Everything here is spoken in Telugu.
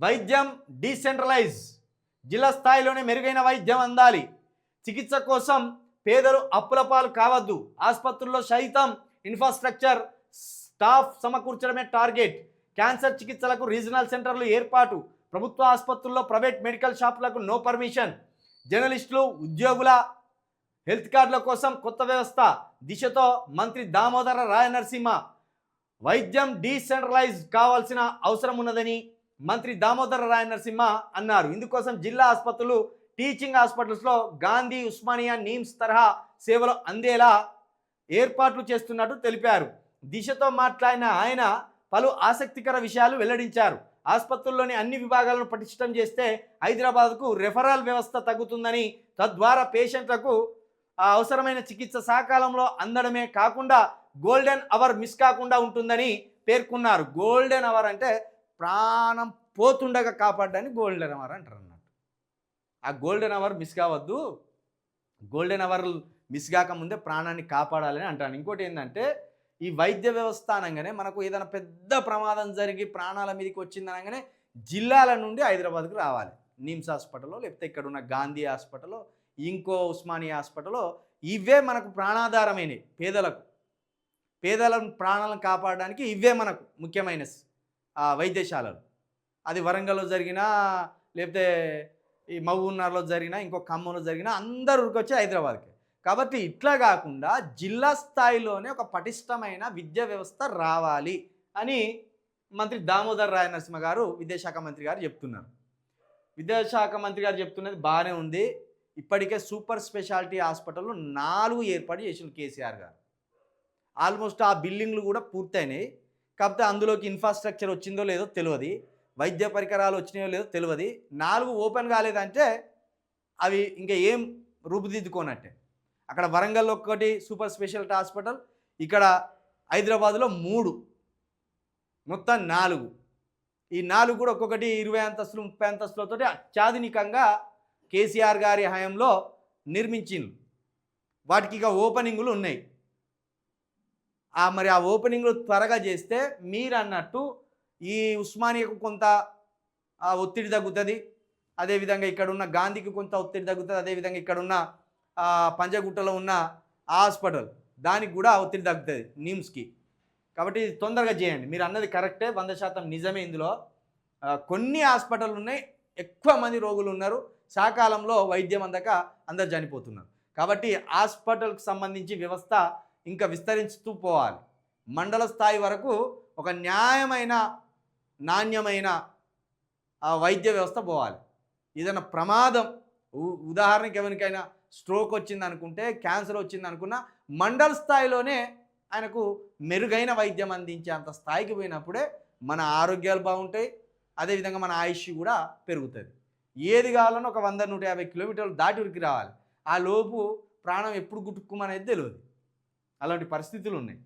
వైద్యం డీసెంట్రలైజ్, జిల్లా స్థాయిలోనే మెరుగైన వైద్యం అందాలి. చికిత్స కోసం పేదలు అప్పుల పాలు కావద్దు. ఆసుపత్రుల్లో సైతం ఇన్ఫ్రాస్ట్రక్చర్, స్టాఫ్ సమకూర్చడమే టార్గెట్. క్యాన్సర్ చికిత్సలకు రీజనల్ సెంటర్లు ఏర్పాటు. ప్రభుత్వ ఆసుపత్రుల్లో ప్రైవేట్ మెడికల్ షాపులకు నో పర్మిషన్. జర్నలిస్టులు, ఉద్యోగుల హెల్త్ కార్డుల కోసం కొత్త వ్యవస్థ. దిశతో మంత్రి దామోదర రాయనరసింహ. వైద్యం డీసెంట్రలైజ్ కావాల్సిన అవసరం ఉన్నదని మంత్రి దామోదర రాయనరసింహ అన్నారు. ఇందుకోసం జిల్లా ఆసుపత్రులు, టీచింగ్ హాస్పిటల్స్లో గాంధీ, ఉస్మానియా, నీమ్స్ తరహా సేవలు అందేలా ఏర్పాట్లు చేస్తున్నట్టు తెలిపారు. దిశతో మాట్లాడిన ఆయన పలు ఆసక్తికర విషయాలు వెల్లడించారు. ఆసుపత్రుల్లోని అన్ని విభాగాలను పటిష్టం చేస్తే హైదరాబాద్కు రెఫరల్ వ్యవస్థ తగ్గుతుందని, తద్వారా పేషెంట్లకు అవసరమైన చికిత్స సకాలంలో అందడమే కాకుండా గోల్డెన్ అవర్ మిస్ కాకుండా ఉంటుందని పేర్కొన్నారు. గోల్డెన్ అవర్ అంటే ప్రాణం పోతుండగా కాపాడడానికి గోల్డెన్ అవర్ అంటారు అన్నట్టు. ఆ గోల్డెన్ అవర్ మిస్ కావద్దు, గోల్డెన్ అవర్ మిస్ కాకముందే ప్రాణాన్ని కాపాడాలని అంటాను. ఇంకోటి ఏంటంటే, ఈ వైద్య వ్యవస్థ అనగానే మనకు ఏదైనా పెద్ద ప్రమాదం జరిగి ప్రాణాల మీదకి వచ్చింది అనగానే జిల్లాల నుండి హైదరాబాద్కు రావాలి. నిమ్స్ హాస్పిటల్లో, లేకపోతే ఇక్కడ ఉన్న గాంధీ హాస్పిటల్లో, ఇంకో ఉస్మానియా హాస్పిటల్లో. ఇవే మనకు ప్రాణాధారమైనవి. పేదల ప్రాణాలను కాపాడడానికి ఇవే మనకు ముఖ్యమైన వైద్యశాలలు. అది వరంగల్లో జరిగినా, లేకపోతే ఈ మహబూబ్నగర్లో జరిగినా, ఇంకో ఖమ్మంలో జరిగినా అందరూ ఉరికొచ్చి హైదరాబాద్కి. కాబట్టి ఇట్లా కాకుండా జిల్లా స్థాయిలోనే ఒక పటిష్టమైన విద్యా వ్యవస్థ రావాలి అని మంత్రి దామోదర రాయనరసింహ గారు, విద్యాశాఖ మంత్రి గారు చెప్తున్నారు. విద్యాశాఖ మంత్రి గారు చెప్తున్నది బాగానే ఉంది. ఇప్పటికే సూపర్ స్పెషాలిటీ హాస్పిటల్లో 4 ఏర్పాటు చేసిండు కేసీఆర్ గారు. ఆల్మోస్ట్ ఆ బిల్డింగ్లు కూడా పూర్తయినాయి. కాకపోతే అందులోకి ఇన్ఫ్రాస్ట్రక్చర్ వచ్చిందో లేదో తెలియదు, వైద్య పరికరాలు వచ్చినాయో లేదో తెలియదు. 4 ఓపెన్ కాలేదంటే అవి ఇంకా ఏం రూపుదిద్దుకోనట్టే. అక్కడ వరంగల్లో ఒకటి సూపర్ స్పెషాలిటీ హాస్పిటల్, ఇక్కడ హైదరాబాద్లో 3, మొత్తం 4. ఈ 4 కూడా ఒక్కొక్కటి 20 అంతస్తులు 30 అంతస్తులతో అత్యాధునికంగా కేసీఆర్ గారి హయాంలో నిర్మించింది. వాటికి ఇక ఓపెనింగ్లు ఉన్నాయి. మరి ఆ ఓపెనింగ్లు త్వరగా చేస్తే మీరు అన్నట్టు ఈ ఉస్మానియాకు కొంత ఒత్తిడి తగ్గుతుంది, అదేవిధంగా ఇక్కడ ఉన్న గాంధీకి కొంత ఒత్తిడి తగ్గుతుంది, అదేవిధంగా ఇక్కడ ఉన్న పంజగుట్టలో ఉన్న హాస్పిటల్ దానికి కూడా ఒత్తిడి తగ్గుతుంది నిమ్స్కి. కాబట్టి తొందరగా చేయండి. మీరు అన్నది కరెక్టే, 100% నిజమే. ఇందులో కొన్ని హాస్పిటల్ ఉన్నాయి, ఎక్కువ మంది రోగులు ఉన్నారు, సకాలంలో వైద్యం అందక అందరు చనిపోతున్నారు. కాబట్టి హాస్పిటల్కి సంబంధించి వ్యవస్థ ఇంకా విస్తరిస్తూ పోవాలి. మండల స్థాయి వరకు ఒక న్యాయమైన, నాణ్యమైన వైద్య వ్యవస్థ పోవాలి. ఏదైనా ప్రమాదం, ఉదాహరణకి ఎవరికైనా స్ట్రోక్ వచ్చింది అనుకుంటే, క్యాన్సర్ వచ్చింది అనుకున్నా, మండల స్థాయిలోనే ఆయనకు మెరుగైన వైద్యం అందించే అంత స్థాయికి పోయినప్పుడే మన ఆరోగ్యాలు బాగుంటాయి, అదేవిధంగా మన ఆయుష్ కూడా పెరుగుతుంది. ఏది కావాలన్నా ఒక 100-150 కిలోమీటర్లు దాటి ఉరికి రావాలి. ఆ లోపు ప్రాణం ఎప్పుడు గుట్టుకుమనేది తెలియదు. అలాంటి పరిస్థితులు ఉన్నాయి.